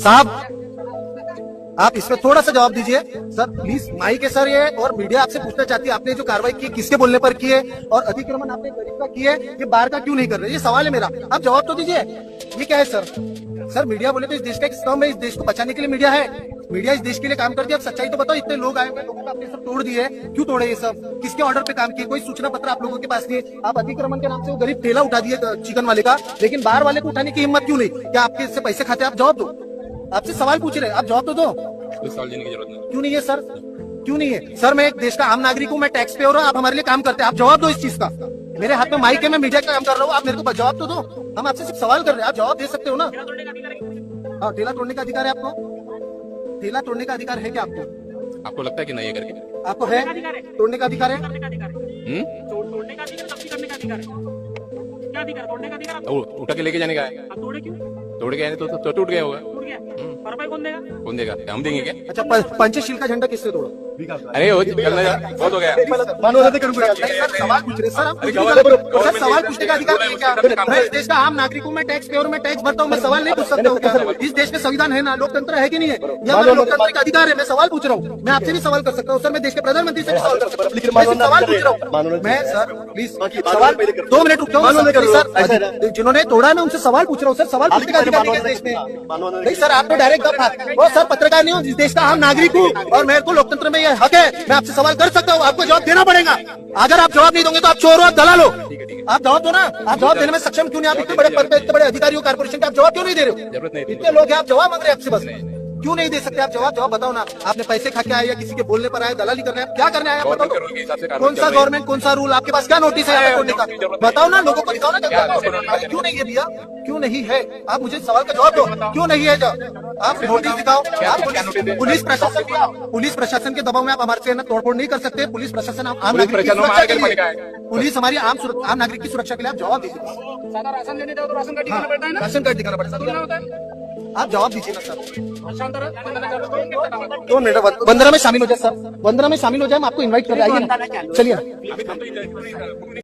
साहब आप इसमें थोड़ा सा जवाब दीजिए सर प्लीज। माइक है सर ये, और मीडिया आपसे पूछना चाहती है आपने जो कार्रवाई की किसके बोलने पर की है, और अतिक्रमण आपने गरीब का की है, ये बाहर का क्यों नहीं कर रहे? ये सवाल है मेरा, आप जवाब तो दीजिए। ये क्या है सर? सर मीडिया बोले तो इस देश का एक स्तंभ है, इस देश को बचाने के लिए मीडिया है। मीडिया इस देश के लिए काम करती है। आप सच्चाई तो बताओ, इतने लोग आए हुए, लोगों का आपने सब तोड़ दिए, क्यों तोड़े? ये सब किसके ऑर्डर पे काम किए? कोई सूचना पत्र आप लोगों के पास नहीं है। आप अतिक्रमण के नाम से वो गरीब ठेला उठा दिए चिकन वाले का, लेकिन बाहर वाले को उठाने की हिम्मत क्यों नहीं? क्या आपके इससे पैसे खाते? आप जवाब दो। आपसे सवाल पूछ रहे हैं, आप जवाब तो दो। सवाल देने की जरूरत नहीं। क्यों नहीं है सर? क्यों नहीं है सर? मैं एक देश का आम नागरिक हूँ, मैं टैक्स पेयर हूँ, आप हमारे लिए काम करते हैं। आप जवाब दो इस चीज का। मेरे हाथ में माइक है, मैं मीडिया का काम कर रहा हूँ, आप मेरे को जवाब तो दो। हम आपसे सिर्फ सवाल कर रहे हैं, आप जवाब दे सकते हो ना? हाँ, ठेला तोड़ने का अधिकार है आपको? ठेला तोड़ने का अधिकार है क्या आपको? आपको लगता है कि नहीं है करके? आपको है तोड़ने का अधिकार है? तोड़ने का अधिकार, जब्ती करने का अधिकार है। क्या अधिकार? तोड़ने का अधिकार आपको? उठा के लेके जाने का है। तोड़े क्यों? तोड़ के आए तो टूट गया होगा। टूट गया, भरपाई कौन देगा? कौन देगा? हम देंगे क्या? अच्छा, पंचशील का झंडा किससे तोड़ा? अरे बहुत हो गया। सवाल पूछ रहे सर, आप सर सवाल पूछने का अधिकार नहीं क्या? मैं इस देश का आम नागरिक हूँ, मैं टैक्स पेयर हूँ, मैं टैक्स भरता हूँ, मैं सवाल नहीं पूछ सकता हूँ क्या? इस देश में संविधान है ना, लोकतंत्र है कि नहीं है? ये हमारा लोकतंत्र का अधिकार है। मैं सवाल पूछ रहा हूँ, मैं आपसे भी सवाल कर सकता हूँ सर, मैं देश के प्रधानमंत्री से भी सवाल कर सकता हूँ, मैं सवाल पूछ रहा हूँ। मैं सर प्लीज सवाल 2 मिनट रुक जाओ सर। जिन्होंने तोड़ा है मैं उनसे सवाल पूछ रहा हूँ सर, सवाल पूछने का अधिकार नहीं है देश में। नहीं सर, आप तो डायरेक्ट वो सर पत्रकार नहीं हूँ, इस देश का आम नागरिक हूँ, और मेरे को लोकतंत्र में यह हक है, मैं आपसे सवाल कर सकता हूँ, आपको जवाब देना पड़ेगा। अगर आप जवाब नहीं दोगे तो आप चोर हो, आप दलाल हो। आप जवाब दो ना, आप जवाब देने में सक्षम क्यों नहीं? आप इतने बड़े पद पे, इतने बड़े अधिकारी हो कारपोरेशन के, आप जवाब क्यों नहीं दे रहे हो? जरूरत नहीं। इतने लोग हैं, आप जवाब मांग रहे हैं आपसे, बस क्यों नहीं दे सकते? आप जवाब बताओ ना। आपने पैसे खा के आए या किसी के बोलने पर आए, दलाली करने आए, क्या करने आए बताओ? कौन सा गवर्नमेंट, कौन सा रूल? आपके पास क्या नोटिस है तोड़ने का? बताओ ना, लोगों को दिखाओ ना। क्यों नहीं है भैया? क्यों नहीं है? आप मुझे सवाल का जवाब दो, क्यों नहीं है? आप नोटिस दिखाओ। पुलिस प्रशासन के दबाव में आप हमारे से तोड़फोड़ नहीं कर सकते। पुलिस प्रशासन आम नागरिक की सुरक्षा के लिए, पुलिस हमारी आम नागरिक की सुरक्षा के लिए आप जवाब दीजिए। सादा राशन लेने जाओ तो राशन कार्ड दिखाना पड़ता है ना? राशन कार्ड दिखाना पड़ता है, आप जवाब दीजिए ना सर। शांत रहो। 2 मिनट, वंदना में शामिल हो जाए सर, वंदना में शामिल हो जाए, हम आपको इन्वाइट कर रहे हैं, आइए ना, चलिए।